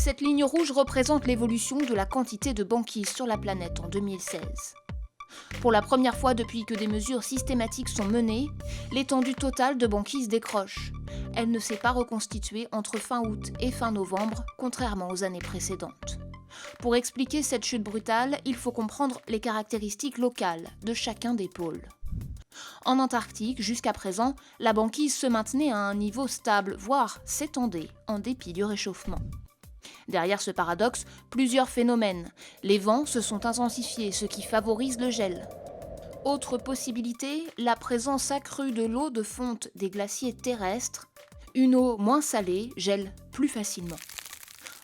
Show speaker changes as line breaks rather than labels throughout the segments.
Cette ligne rouge représente l'évolution de la quantité de banquise sur la planète en 2016. Pour la première fois depuis que des mesures systématiques sont menées, l'étendue totale de banquise décroche. Elle ne s'est pas reconstituée entre fin août et fin novembre, contrairement aux années précédentes. Pour expliquer cette chute brutale, il faut comprendre les caractéristiques locales de chacun des pôles. En Antarctique, jusqu'à présent, la banquise se maintenait à un niveau stable, voire s'étendait, en dépit du réchauffement. Derrière ce paradoxe, plusieurs phénomènes. Les vents se sont intensifiés, ce qui favorise le gel. Autre possibilité, la présence accrue de l'eau de fonte des glaciers terrestres. Une eau moins salée gèle plus facilement.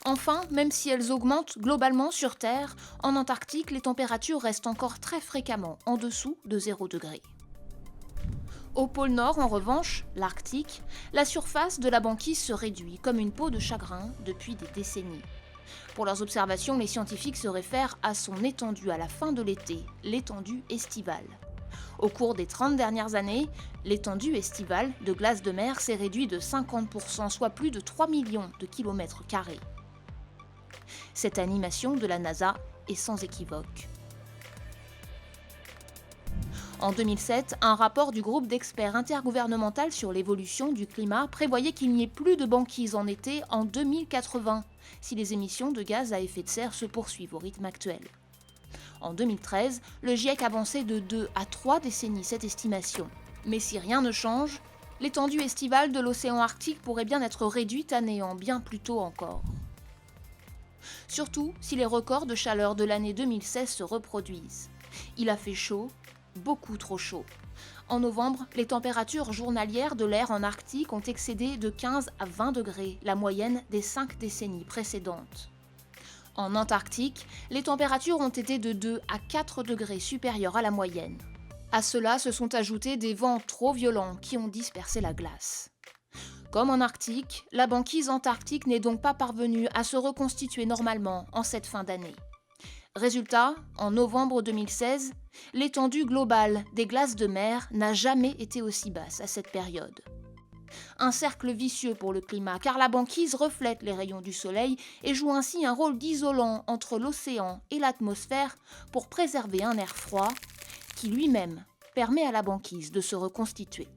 Enfin, même si elles augmentent globalement sur Terre, en Antarctique, les températures restent encore très fréquemment en dessous de 0 degré. Au pôle Nord, en revanche, l'Arctique, la surface de la banquise se réduit comme une peau de chagrin depuis des décennies. Pour leurs observations, les scientifiques se réfèrent à son étendue à la fin de l'été, l'étendue estivale. Au cours des 30 dernières années, l'étendue estivale de glace de mer s'est réduite de 50%, soit plus de 3 millions de kilomètres carrés. Cette animation de la NASA est sans équivoque. En 2007, un rapport du groupe d'experts intergouvernemental sur l'évolution du climat prévoyait qu'il n'y ait plus de banquise en été en 2080, si les émissions de gaz à effet de serre se poursuivent au rythme actuel. En 2013, le GIEC avançait de 2 à 3 décennies cette estimation. Mais si rien ne change, l'étendue estivale de l'océan Arctique pourrait bien être réduite à néant bien plus tôt encore. Surtout si les records de chaleur de l'année 2016 se reproduisent. Il a fait chaud, beaucoup trop chaud. En novembre, les températures journalières de l'air en Arctique ont excédé de 15 à 20 degrés, la moyenne des 5 décennies précédentes. En Antarctique, les températures ont été de 2 à 4 degrés supérieures à la moyenne. À cela se sont ajoutés des vents trop violents qui ont dispersé la glace. Comme en Arctique, la banquise antarctique n'est donc pas parvenue à se reconstituer normalement en cette fin d'année. Résultat, en novembre 2016, l'étendue globale des glaces de mer n'a jamais été aussi basse à cette période. Un cercle vicieux pour le climat, car la banquise reflète les rayons du soleil et joue ainsi un rôle d'isolant entre l'océan et l'atmosphère pour préserver un air froid qui lui-même permet à la banquise de se reconstituer.